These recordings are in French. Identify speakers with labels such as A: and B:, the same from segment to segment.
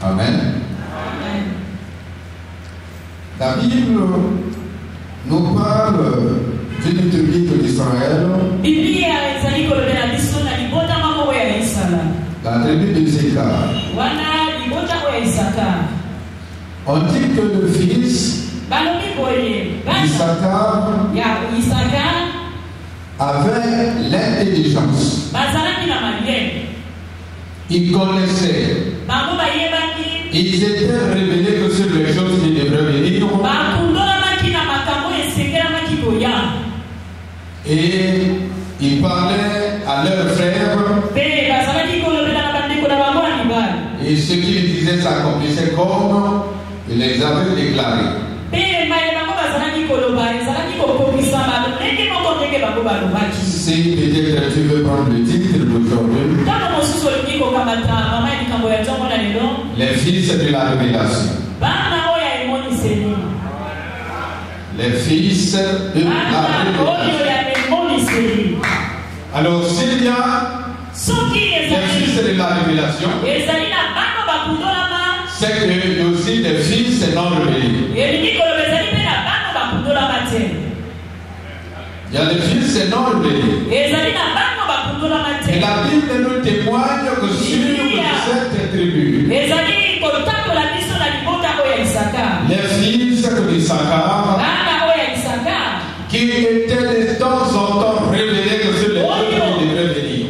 A: Amen. La Bible nous parle d'une tribu d'Israël. La tribu d'Issachar. On dit que le fils d'Issachar avait l'intelligence. Il connaissait. Ils étaient révélés que sur les choses qui devraient venir. Et ils parlaient à leurs frères. Et ce qu'ils disaient s'accomplissait comme ils les avaient déclarés. Si peut-être tu veux prendre le titre d'aujourd'hui, les fils de la révélation. Les fils de la révélation. Alors s'il y a les fils de la révélation, c'est qu'il y a aussi des fils non révélés. Il y a des fils non révélés. Et la Bible nous témoigne que sur cette tribu, les fils d'Issachar, qui étaient de temps en temps révélés que sur les choses qui devraient venir.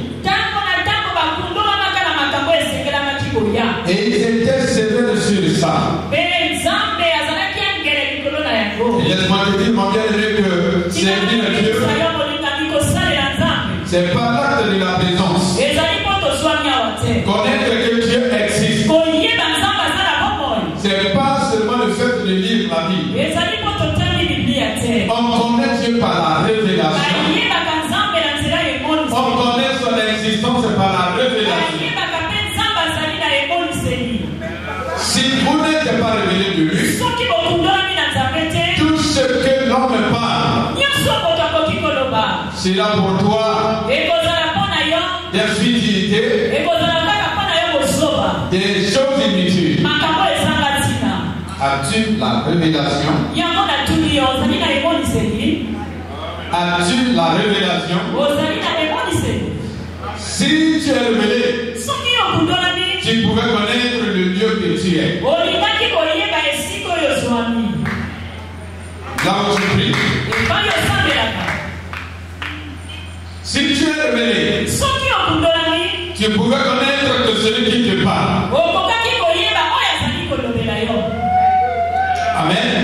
A: Et ils étaient sévères sur ça. Et laisse-moi te dire, mon bien-aimé, que servir Dieu, c'est pas l'acte de la présence. Connaître que Dieu existe. C'est pas seulement le fait de lire la Bible. On connaît Dieu par la révélation. On connaît son existence par la révélation. Si vous n'êtes pas révélé de lui, tout ce que l'homme parle sera pour toi des futilités, des choses inutiles. As-tu la révélation? As-tu la révélation? Si tu es révélé, tu pouvais connaître le Dieu que tu es. Là où tu pries. Si tu es révélé, tu pouvais connaître que celui qui te parle. Amen.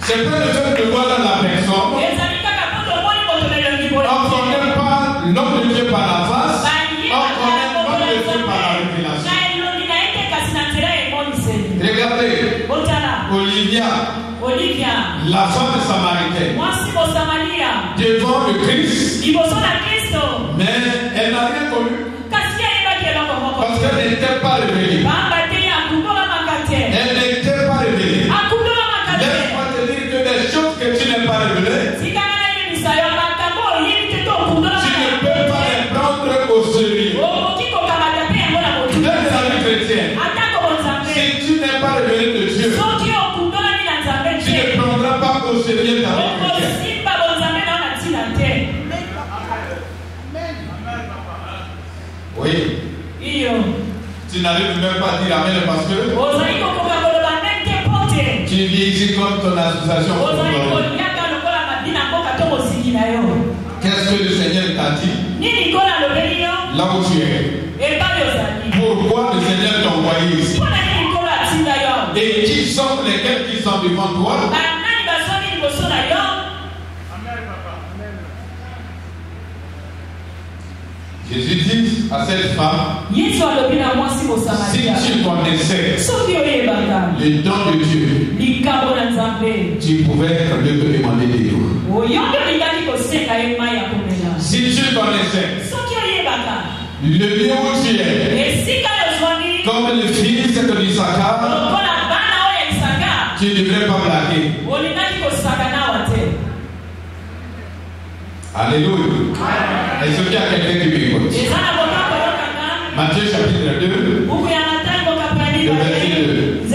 A: C'est pas le fait de voir dans la personne. On ne connaît pas l'homme de Dieu par la face. On connaît l'homme de Dieu par la révélation. Regardez, Olivia, la femme samaritaine, devant le Christ, mais elle n'a rien connu parce qu'elle n'était pas révélée. Elle n'était pas révélée. Laisse-moi te dire que des choses que tu n'es pas révélées, tu ne peux pas les prendre au sérieux. Même la vie chrétienne, si tu n'es pas révélé de Dieu, tu ne prendras pas au sérieux ta vie chrétienne. Oui. Tu n'arrives même pas à dire amen parce que tu vis ici comme ton association. Qu'est-ce que le Seigneur t'a dit là où tu es? Pourquoi le Seigneur t'a envoyé ici? Et qui sont lesquels qui sont devant toi? Jésus dit à cette femme, si tu connaissais le don de Dieu, tu pouvais mieux te demander de l'eau. Si tu connaissais le lieu où tu es, comme le fils de l'Issachar, tu ne devrais pas blaguer. Alléluia. Est-ce qu'il y a quelqu'un qui m'écoute? Matthieu chapitre 2. Le verset 2.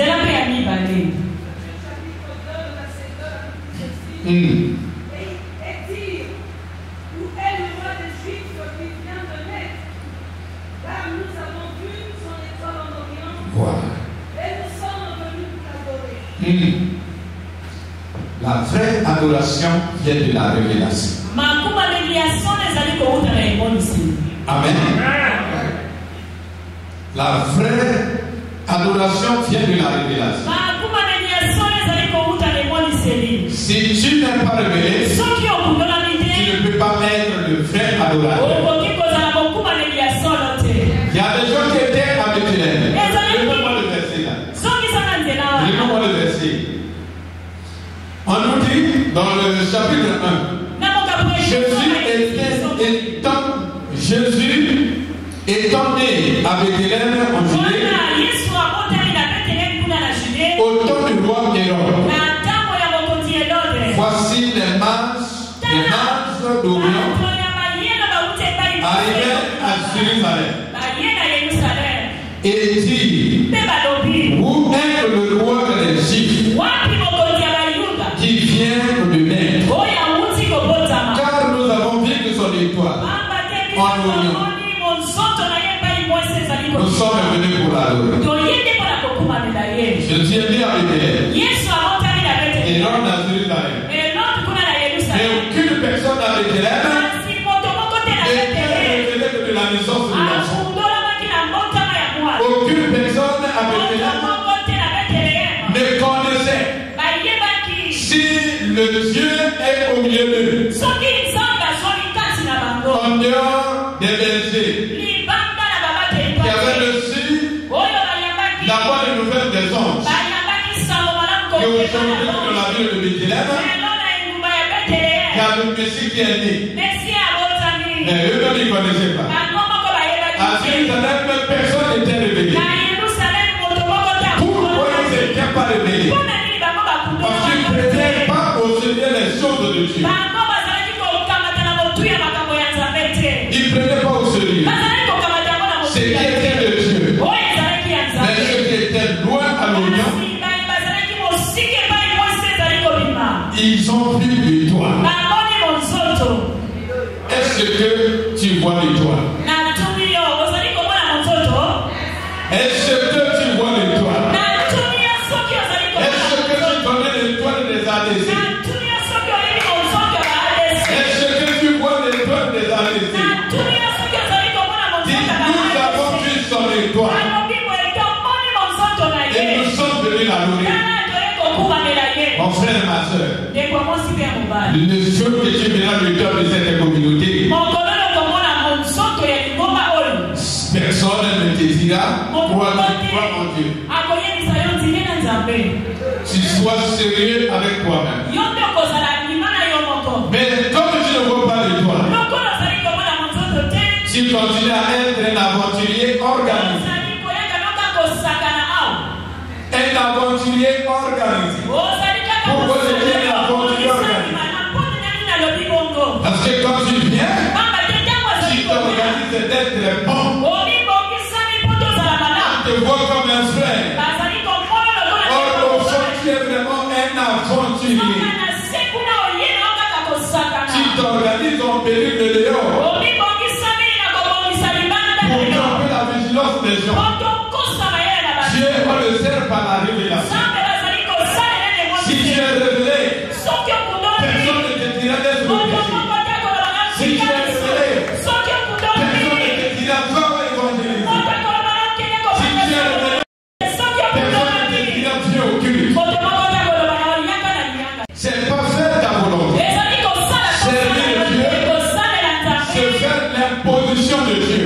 A: La vraie adoration vient de la révélation. Amen. La vraie adoration vient de la révélation. Si tu n'es pas révélé, tu ne peux pas être le vrai adorateur. Il y a des gens qui étaient à Bethléem. Levez-moi le verset là. Levez-moi le verset. On nous dit dans le chapitre 1, Jésus étant né à Bethléem en Judée, au temps du roi Hérode. Voici les mages d'Orient arrivaient à Jérusalem et dit: où est le roi des Juifs qui vient de naître? Car nous avons vu que son étoile en Orient. Nous sommes venus pour l'adorer. Jésus est né à Bethléem et non à Jérusalem. Mais aucune personne à Bethléem n'était révélée que de la naissance de l'enfant. Aucune personne à Bethléem ne connaissait si le Dieu est au milieu d'eux. En dehors des bergers qui avaient reçu d'abord les nouvelles des anges qui ont changé dans la ville de Bethléem. Il y a le Messie qui est né. Mais eux-mêmes ne connaissaient pas. À Jérusalem, personne n'était révélé. Pourquoi ils n'étaient pas révélés? Parce qu'ils ne prenaient pas au sérieux les choses de Dieu. Ils ne prenaient pas au sérieux ce qui était de Dieu. Mais ce qui était loin à l'Orient, ils ont vu l'étoile. Est-ce que tu vois l'étoile? Est-ce que tu vois l'étoile? Est-ce que tu connais l'étoile des Adésies? Est-ce que tu vois l'étoile des Adésies? Nous avons vu son étoile et nous sommes venus l'adorer. Mon frère et ma soeur, une chose que tu verras le cœur de cette communauté, personne ne te dira crois en Dieu. Tu sois sérieux avec toi-même. Mais comme tu ne vois pas l'étoile, tu continues à être un aventurier organisé. Un aventurier organisé. Pourquoi je dis un aventurier organisé? Parce que quand tu viens, tu t'organises d'être bon. On te voit comme un frère. Or, au fond, tu es vraiment un aventurier. Tu t'organises en péril de dehors pour tromper la vigilance des gens. Dieu va le faire par la révélation. Si tu es révélé, personne ne te dira d'être péché. Si tu es révélé, personne ne te dira va évangéliser. Si tu es révélé, personne ne te dira viens au culte. C'est pas faire ta volonté. Servir Dieu, c'est faire l'imposition de Dieu.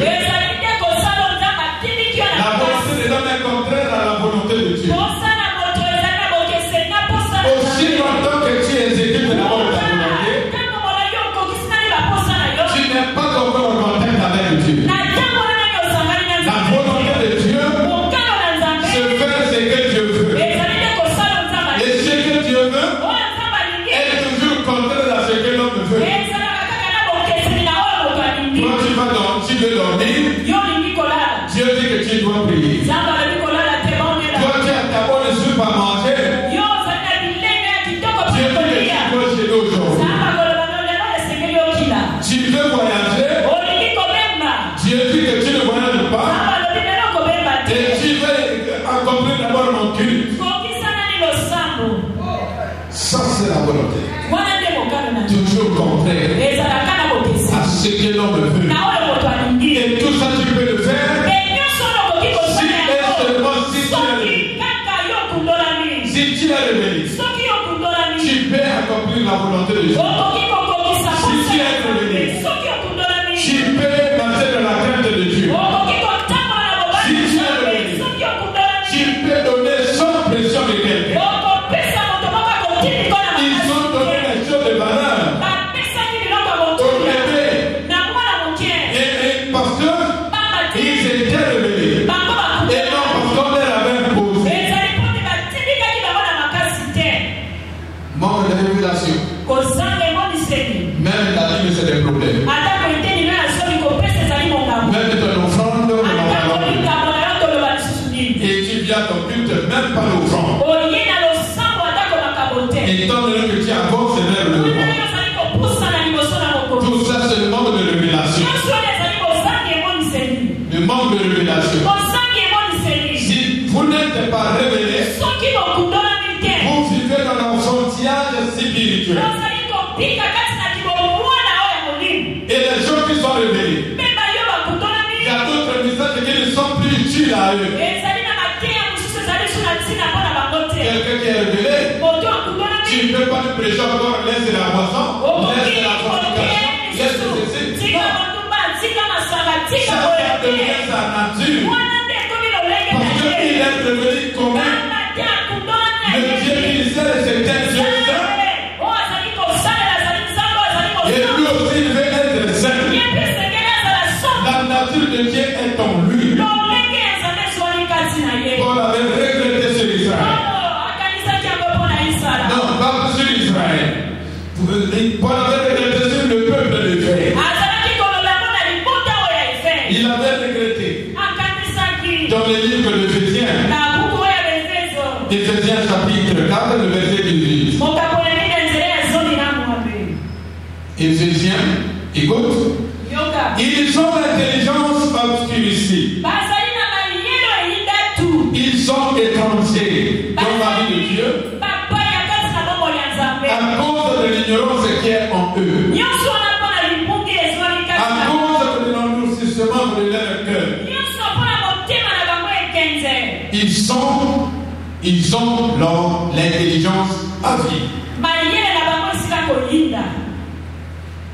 A: La volonté des hommes est contraire à la volonté de Dieu. Aussi longtemps que tu exécutes la volonté, tu n'es pas encore en contact avec Dieu. La volonté de Dieu, c'est faire ce que Dieu veut. Et ce que Dieu veut est toujours contraire à ce que l'homme veut. Quand tu veux dormir, Dieu dit que tu dois prier. Dieu dit que tu ne voyages pas. Et tu veux accomplir d'abord mon culte. Ça, c'est la volonté. Toujours contraire à ce que l'homme veut. Et tout ça, tu peux le faire. Si tu es révélé, tu peux accomplir la volonté de Dieu. Si tu es révélé, tu peux marcher dans la crainte de Dieu. Si tu es révélé, tu peux donner sans pression de quelqu'un. Ils ont donné les choses de valeur au bébé. Et parce qu'ils étaient révélés. Et non parce qu'on leur avait imposé. Manque de révélation. Même la Bible, c'est des problèmes. Même ton offrande, et tu viens à ton culte, même pas l'offrande. Et tant que tu avances vers le monde. Tout ça, c'est le manque de révélation. Le manque de révélation. Si vous n'êtes pas révélé, vous vivez dans l'enfantillage spirituel. Et les gens qui sont révélés, il y a d'autres messages qui ne sont plus utiles à eux. Quelqu'un qui est révélé, tu ne peux pas le prêcher encore, laisse la moisson, laisse la fornication, laisse ceci. Non. Ça devient sa nature. Parce qu'il est révélé comment le Dieu qui sait c'est un Dieu saint. Et lui aussi il veut être saint. La nature de Dieu est en lui. Paul avait regretté sur Israël. Non, pas sur Israël. Paul avait regretté sur le peuple de Dieu. Il avait regretté. Dans le livre d'Éphésiens, Éphésiens chapitre 4, le verset 18. Éphésiens, écoute. Ils ont l'intelligence obscurcie. Ils sont étrangers dans la vie de Dieu à cause de l'ignorance qui est en eux. À cause de l'endurcissement de leur cœur. Ils ont l'intelligence à vivre.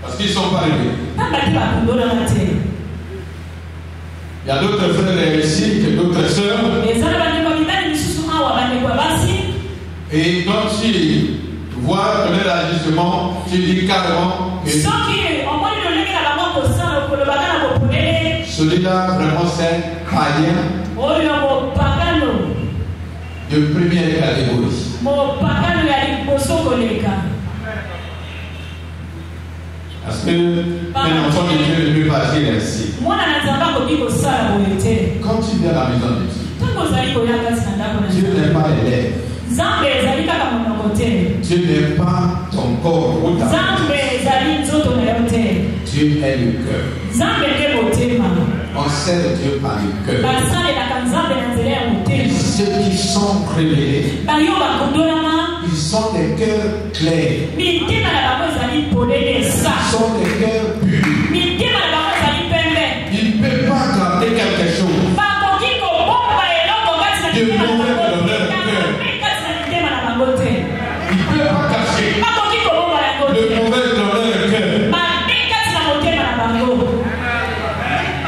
A: Parce qu'ils ne sont pas réveillés. Il y a d'autres frères ici, d'autres sœurs. Et quand tu vois leur agissement, tu dis carrément que celui-là vraiment c'est païen de première catégorie. Parce que un enfant de Dieu ne peut pas agir ainsi. Quand tu viens à la maison de Dieu, Dieu n'aime pas les lèvres. Dieu n'aime pas ton corps ou ta tête. Dieu est le cœur. On sert Dieu par le cœur. Et ceux qui sont révélés, ils sont des cœurs clairs. Ils sont des cœurs purs. Ils ne peuvent pas garder quelque chose de mauvais dans leur cœur. Ils ne peuvent pas cacher le mauvais dans leur cœur.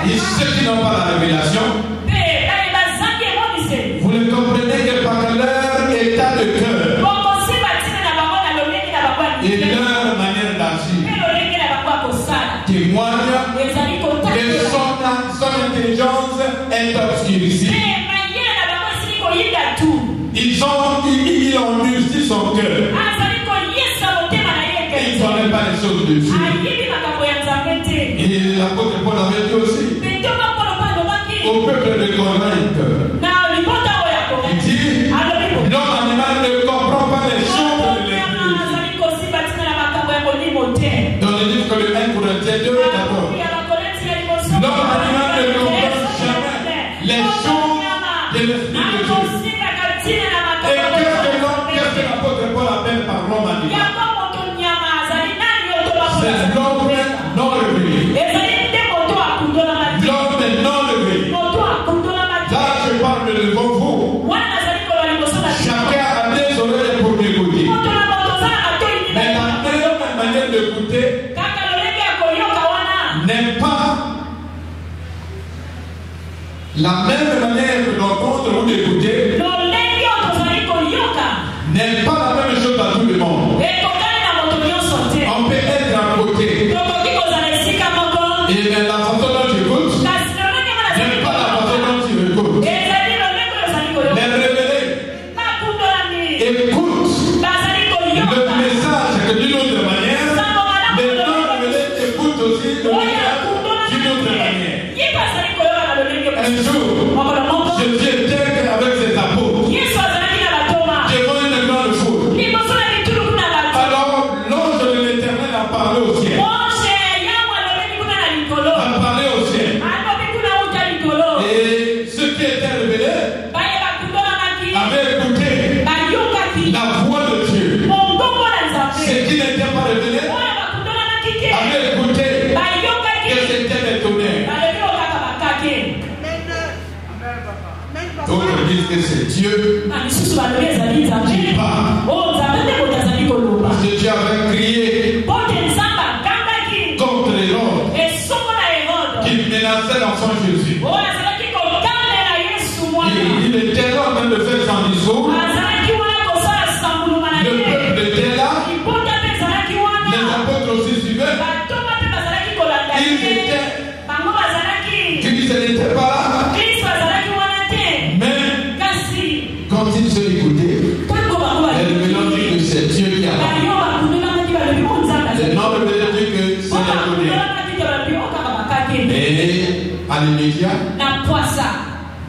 A: Et ceux qui n'ont pas la révélation, vous le comprenez que par leur état de cœur et leur manière d'agir témoignent que son intelligence est obscurcie. Il endurcit son cœur. Il ne connaît pas les choses de Dieu. Et l'apôtre Paul avait dit aussi au peuple de Corinthe, il dit l'homme animal ne comprend pas les choses de l'Église. Dans le livre de 1 Corinthiens 2, d'abord, l'homme animal des non levés. Là, je parle devant vous. Chacun a des oreilles pour m'écouter. Mais la meilleure manière d'écouter n'est pas la même manière d'entendre ou d'écouter, n'est pas la même chose à tout le monde. On peut être à côté. Et la façon dont tu écoutes n'est pas la façon dont tu écoutes. Les révélés écoutent le message que d'une autre manière. Les non-révélés écoutent aussi le message d'une autre manière. Un jour, Jésus était avec ses apôtres devant une grande foule. Alors, l'ange de l'Éternel a parlé au ciel. A parlé au ciel. Et ceux qui étaient révélés avaient écouté la voix de Dieu. Ceux qui n'étaient pas révélés avaient écouté que c'était des tonnerres. D'autres disent que c'est Dieu qui parle. Parce que Dieu avait crié contre Hérode qui menaçait l'enfant Jésus. Il était là en train de faire son discours. Le peuple était là. Les apôtres aussi suivaient. Ils étaient. Christ n'était pas là. Mais quand ils se écoutaient, les mélanges disent que c'est Dieu qui a parlé. Les membres de Dieu que c'est la tonnerre. Et à l'immédiat,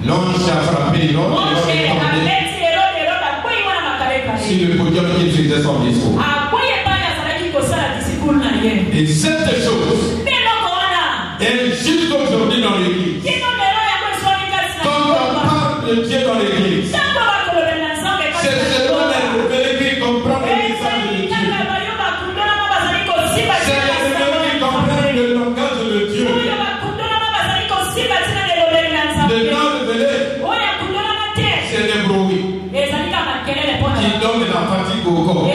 A: l'ange a frappé Hérode. Sur le podium qui faisait son discours. Et cette chose est jusqu'aujourd'hui dans l'église. Quand on parle de Dieu dans l'église, c'est seulement les révélés qui comprennent le message de Dieu. C'est les révélés qui comprennent le langage de Dieu. Les non-révélés, c'est les bruits qui donnent la fatigue au corps,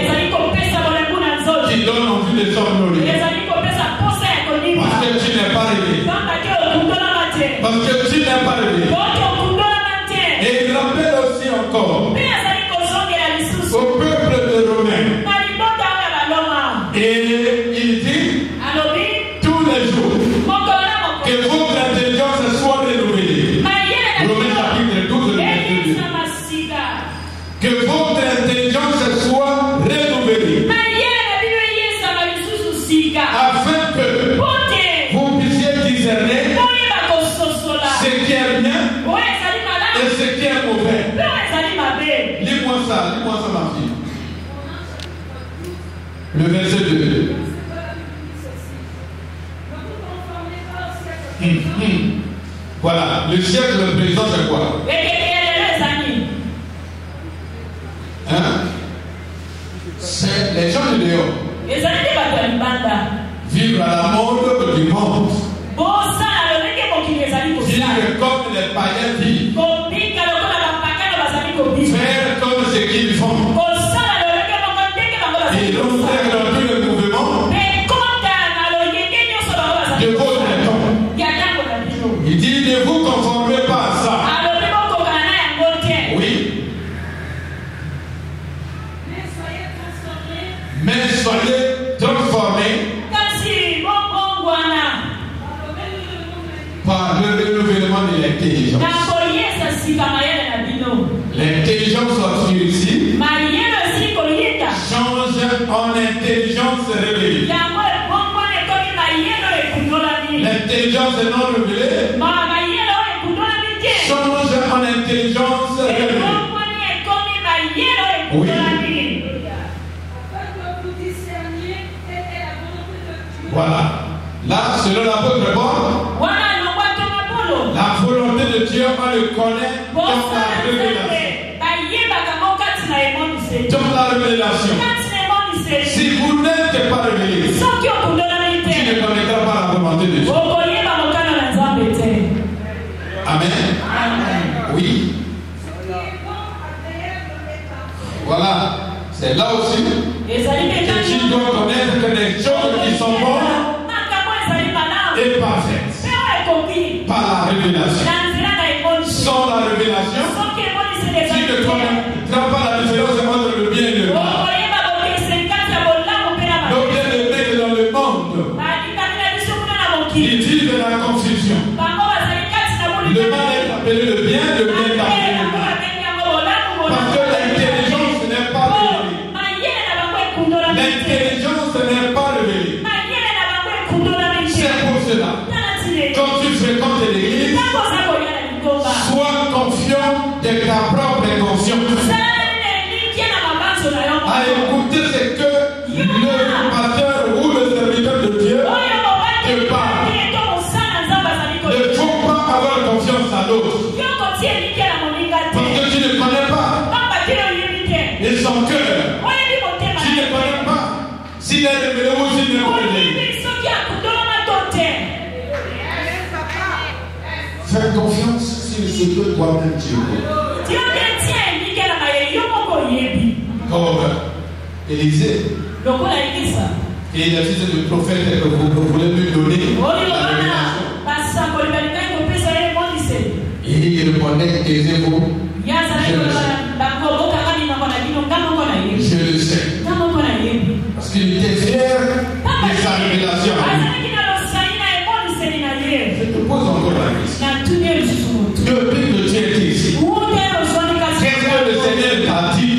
A: qui donnent envie de somnoler. Parce que tu n'es pas réveillé. Parce que tu n'es pas réveillé. Et il rappelle aussi encore au peuple de Romains. Et il dit tous les jours que votre intelligence soit renouvelée. Romains chapitre 12, verset 2. Que votre intelligence soit renouvelée. Afin que vous puissiez discerner ce qui est bien et ce qui est mauvais. Lis-moi ça, ma fille. Le verset 2. Voilà, le siècle présent c'est quoi? Hein? C'est les gens de dehors. Vivre à la mode du monde. Vivre comme les païens vivent. Faire comme ce qu'ils font. Et rentrer dans tout le mouvement de votre temps. Il dit ne vous conformez pas à ça. Oui. Mais soyez transformés par le renouvellement de l'intelligence. L'intelligence obscurcie change en intelligence révélée. L'intelligence non révélée change en intelligence révélée. Oui. Voilà. Là, selon l'apôtre Paul, la volonté de Dieu, on le connaît dans la révélation. Dans la révélation. Si vous n'êtes pas révélé, tu ne connaîtras pas la volonté de Dieu. Amen. Oui. Voilà. C'est là aussi que tu dois connaître que les choses qui sont bonnes et parfaites par la révélation. Sans la révélation, tu ne connais pas la différence entre le bien et le mal. Le bien est dans le monde. Il dit de la confusion. Le mal est appelé le bien est appelé le mal. Parce que l'intelligence n'est pas révélée. L'intelligence n'est pas révélée. C'est pour cela. Quand tu fréquentes l'église, sois confiant de ta propre conscience. À écouter ce que le pasteur ou le serviteur de Dieu te parle. Ne faut pas avoir confiance à l'autre. Parce que tu ne connais pas. Et son cœur. Tu ne connais pas. S'il est révélé ou s'il n'est pas révélé. Fais confiance sur ce que toi-même tu veux. Comme Élisée. Et il a dit le prophète que vous voulez lui donner la révélation. Et il répondait, taisez-vous. Je le sais. Parce qu'il était fier de sa révélation. Je te pose encore la question. Depuis que tu es ici, qu'est-ce que le Seigneur t'a dit?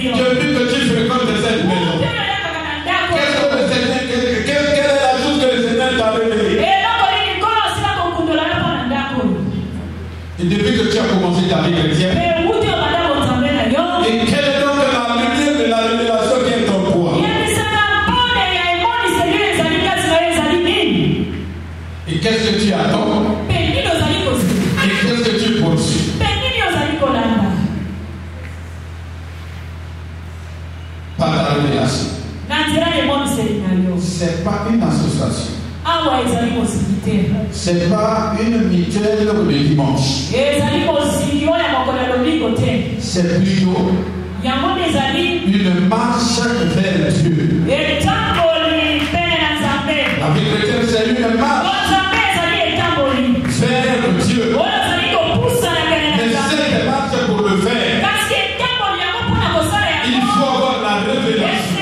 A: Depuis que tu fréquentes cette maison, quelle est la chose que le Seigneur t'a révélée? Et depuis que tu as commencé ta vie chrétienne, et quelle est donc la lumière de la révélation qui est en toi? Et qu'est-ce que tu attends? Et qu'est-ce que tu poursuis? Par la révélation. C'est pas une association. C'est pas une mutuelle de dimanche. C'est plutôt une marche vers Dieu. La vie chrétienne, c'est une marche vers Dieu. Mais cette marche pour le faire, il faut avoir la révélation.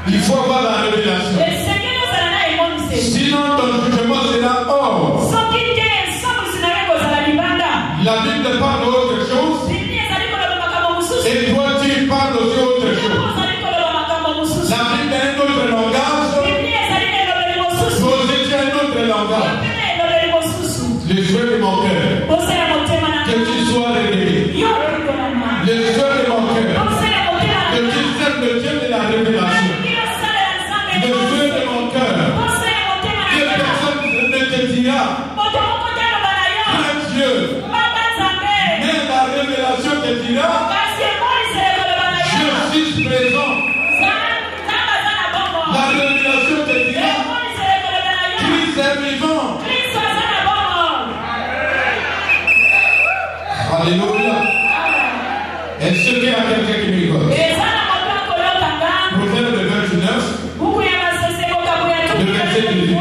A: Il faut avoir la révélation. Sinon, ton jugement sera hors. La Bible parle d'autre chose. Et toi, tu parles aussi autre chose. La Bible est un autre langage. Toi aussi, tu as un autre langage. Les souhaits de mon cœur, que tu sois révélé. Les souhaits de mon cœur, que tu serves le Dieu de la révélation. Les souhaits de mon cœur, que personne ne te dira un Dieu. Mais la révélation te dira, je suis présent. La révélation te dira, Christ est vivant. Alléluia. Est-ce qu'il y a quelqu'un qui m'écoute? Proverbe 29, le verset 18.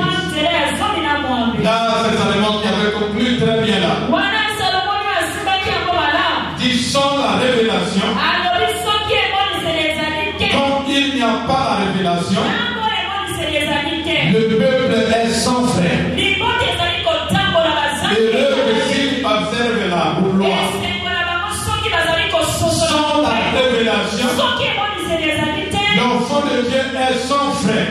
A: Là, c'est Salomon qui avait conclu très bien là. Dit sans la révélation, quand il n'y a pas la révélation, le peuple est sans frein. Heureux que s'il observe la loi. Sans la révélation, l'enfant de Dieu est sans frein.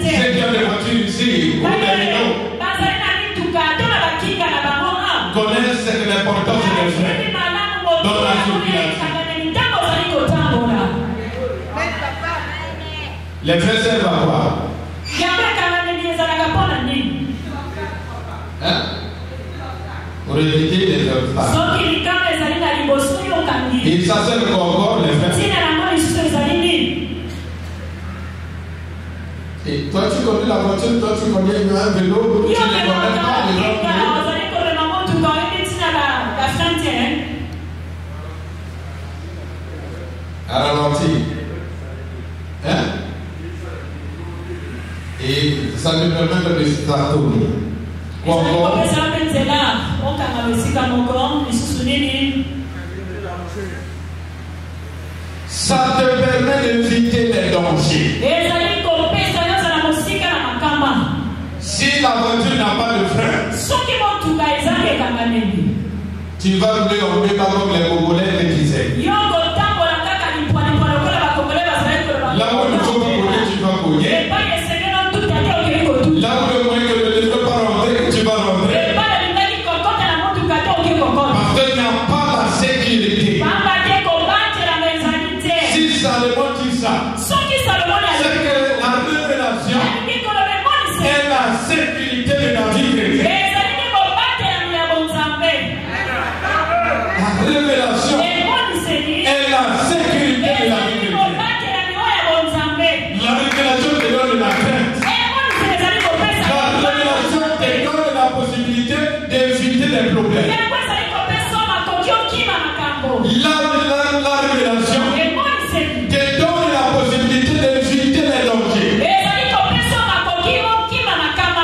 A: Ceux qui ont des voitures ici, ou des vélos, connaissent l'importance des freins dans la circulation. Les freins servent à quoi? Hein? Pour éviter les obstacles. Et ça sert encore les freins. Et toi, tu connais la voiture, toi, tu connais un vélo, tu ne connais pas les autres vélos. À ralentir. Hein? Et ça nous permet de rester à tourner. Ça te permet d'éviter les dangers. Si la voiture n'a pas de frein, tu vas rouler en bébé comme les Congolais le disaient. Là où il faut cogner, tu vas cogner. Là où le moyen que tu ne peux pas rentrer, tu vas rentrer. Parce qu'il n'y a pas la sécurité. Si Salomon dit ça, c'est que la révélation est la sécurité de la vie chrétienne. La révélation est la sécurité de la vie chrétienne. La révélation te donne la crainte. La révélation te donne la possibilité d'éviter les problèmes. La révélation te donne la possibilité d'éviter les dangers.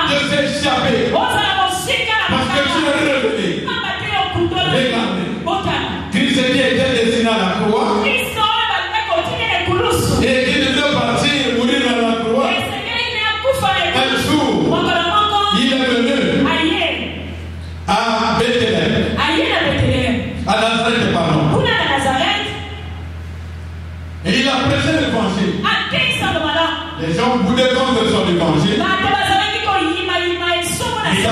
A: De s'échapper. Parce que tu es révélé. Regardez. Christ était destiné à la croix. Et il devait partir et mourir dans la croix. Un jour, il est venu à Bethléem. À Nazareth, pardon. Et il a prêché l'évangile. Les gens voulaient contre son évangile. Il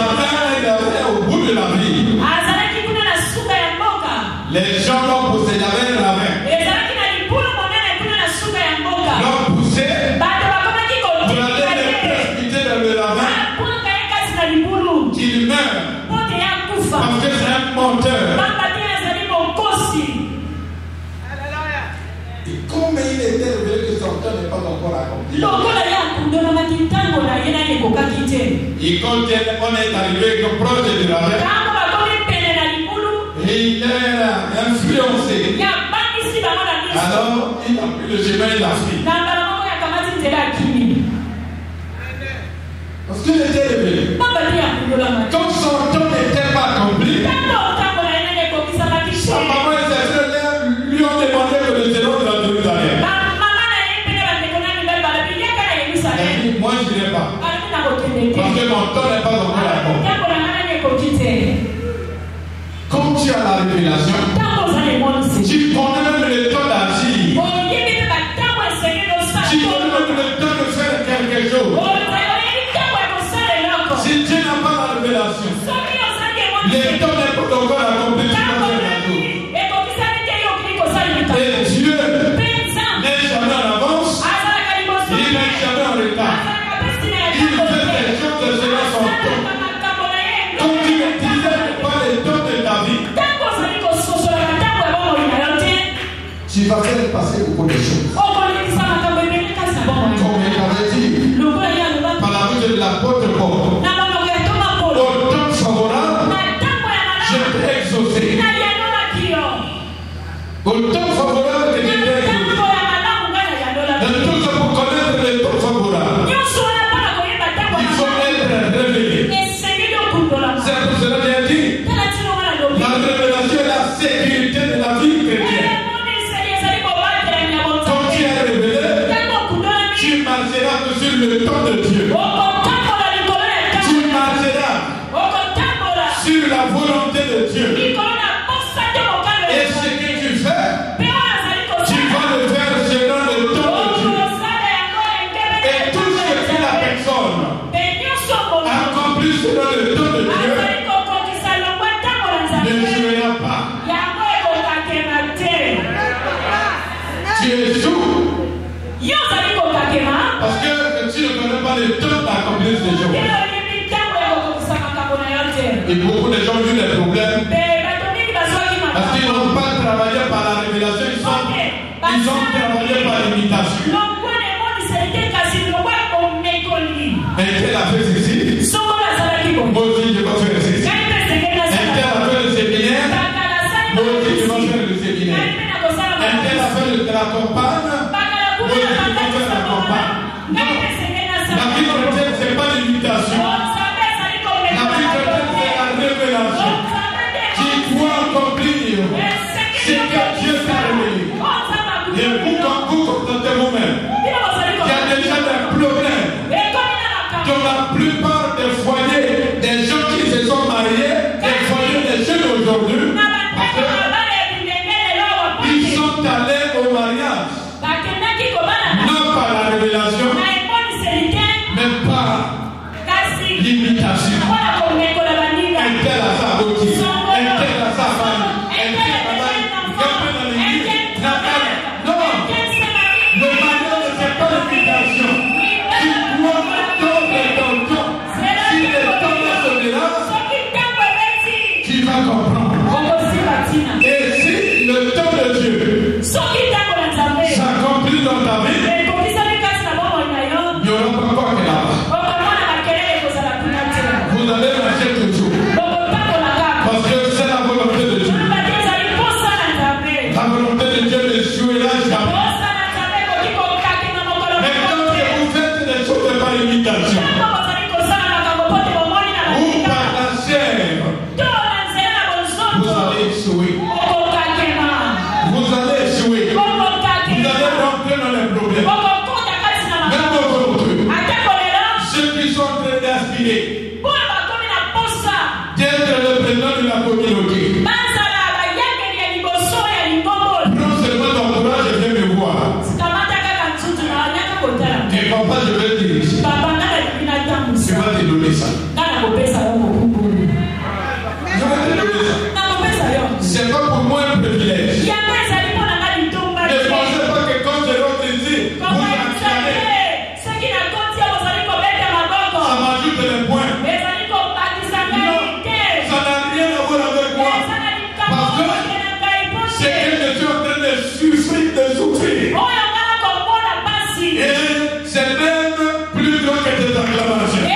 A: avait au bout de la ville. Les gens l'ont poussé, il y avait un ravin. L'ont poussé pour aller les précipiter dans le ravin. Qu'il meurt. Parce que c'est un menteur. Et comme il était révélé que son temps n'est pas encore accompli. Et quand on est arrivé proche du ravin, et il est influencé. Alors, il a pris le chemin et l'a pris. Parce qu'il était révélé. Comme son temps n'était pas accompli, sa maman et ses frères lui ont demandé que le séjour de la Jérusalem. Elle dit, moi je n'irai pas. Parce que mon temps n'est pas encore accompli. Comme tu as la révélation, tu connais même le temps d'agir. Tu connais même le temps de faire quelque chose. Si tu n'as pas la révélation, le temps n'est pas encore accompli. Et Dieu n'est jamais en avance, il n'est jamais en retard. Il fait les choses selon son temps. Comme tu me disais, pas le temps de ta vie. Tu vas faire passer beaucoup de choses. Comme il avait dit, par la bouche de l'apôtre Paul, au temps favorable, je t'ai exaucé. Au temps favorable que je t'ai exaucé. De tout ça pour connaître le temps favorable, il faut être révélé. C'est pour cela que j'ai dit, la révélation est la sécurité de la vie chrétienne. Quand tu es révélé, tu marcheras sur le temps de Dieu. Tu marcheras sur la volonté de Dieu. Et ce que tu fais, tu vas le faire selon le temps de Dieu. Et tout ce que la personne accomplit selon le temps de Dieu ne jouera pas. Tu es sourd. Parce que tu ne connais pas le temps d'accomplir ces choses. Et beaucoup de gens ont eu des problèmes. Parce qu'ils n'ont pas travaillé par la révélation, ils ont travaillé par l'imitation. Un tel a fait ceci. Moi aussi, je vais faire ceci. Un tel a fait le séminaire. Moi aussi, je vais faire le séminaire. Un tel a fait la campagne. Moi aussi, je vais faire la campagne. La vie chrétienne, ce n'est pas l'imitation. La vie chrétienne, c'est la révélation. Tu dois accomplir ce que Dieu t'a révélé. Et vous constatez vous-même qu'il y a déjà des problèmes dans la plupart des foyers, des gens qui se sont mariés, des foyers des jeunes aujourd'hui, ils sont allés au mariage, non par la révélation, mais par l'imitation. Un tel a sa beauté, un tel a sa famille, un tel a sa famille. Non, le mariage ne fait pas l'imitation. Tu dois attendre ton temps. Si le temps est là, tu vas comprendre. Et si le temps de Dieu s'accomplit dans ta vie, il n'y aura pas quoi que là-bas. Vous allez marcher toujours. Parce que c'est la volonté de Dieu. La volonté de Dieu ne jouera jamais. Mais quand vous faites des choses par imitation, ou par la chair, vous allez échouer. Vous allez échouer. Vous allez rentrer dans les problèmes. Même aujourd'hui, ceux qui sont en train d'aspirer d'être le président de la communauté, non seulement ton courage, je viens me voir. Et papa, je vais te dire, je vais te donner ça. Je vais te donner ça. C'est pas pour moi un privilège. Ne pensez pas que quand je rentre ici, vous m'acclamez. Ça m'ajoute les points. Non, ça n'a rien à voir avec moi. Parce que c'est que je suis en train de souffrir. Et c'est même plus grand que tes acclamations.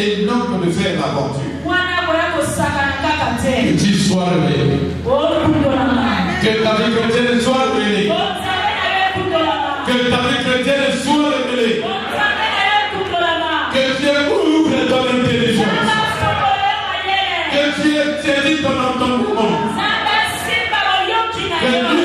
A: et non que de faire l'aventure. Que tu sois révélé. Que ta vie chrétienne soit révélée. Que ta vie chrétienne soit révélée. Que tu ouvres ton intelligence. Que tu aies saisi ton entendement. Que